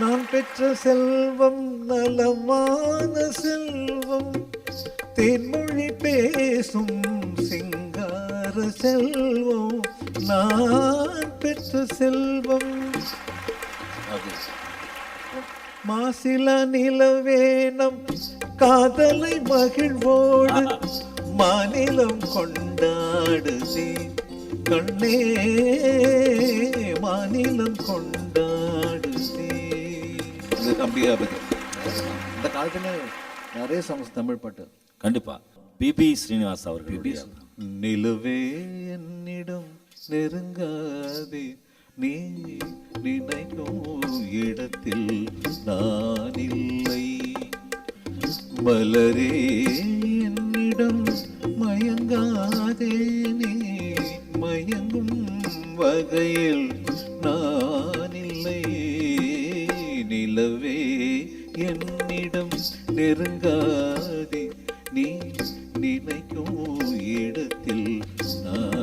நான் பெற்ற செல்வம் நலமான செல்வம், தேன்மொழி பேசும் சிங்கார செல்வம், நான் பெற்ற செல்வம். மாசில நிலவேனம் காதலை மகிழ்வோடு மாநிலம் கொண்டாடுதே கண்ணே, மாநிலம் கொண்டாடுதே. இது அம்பிகாபதி. இந்த காலத்துல நிறைய சாங்ஸ் தமிழ் பாட்டு. கண்டிப்பா பிபி ஸ்ரீனிவாஸ் அவர்கள். நிலவே என்னிடம் நெருங்காதே, நீ நினைக்கும் இடத்தில் நான் இல்லை. மலரே என்னிடம் மயங்காதே, நீ மயங்கும் வகையில் நான் இல்லை. நிலவே என்னிடம் நெருங்காதே, நீ நினைக்கும் இடத்தில் நான்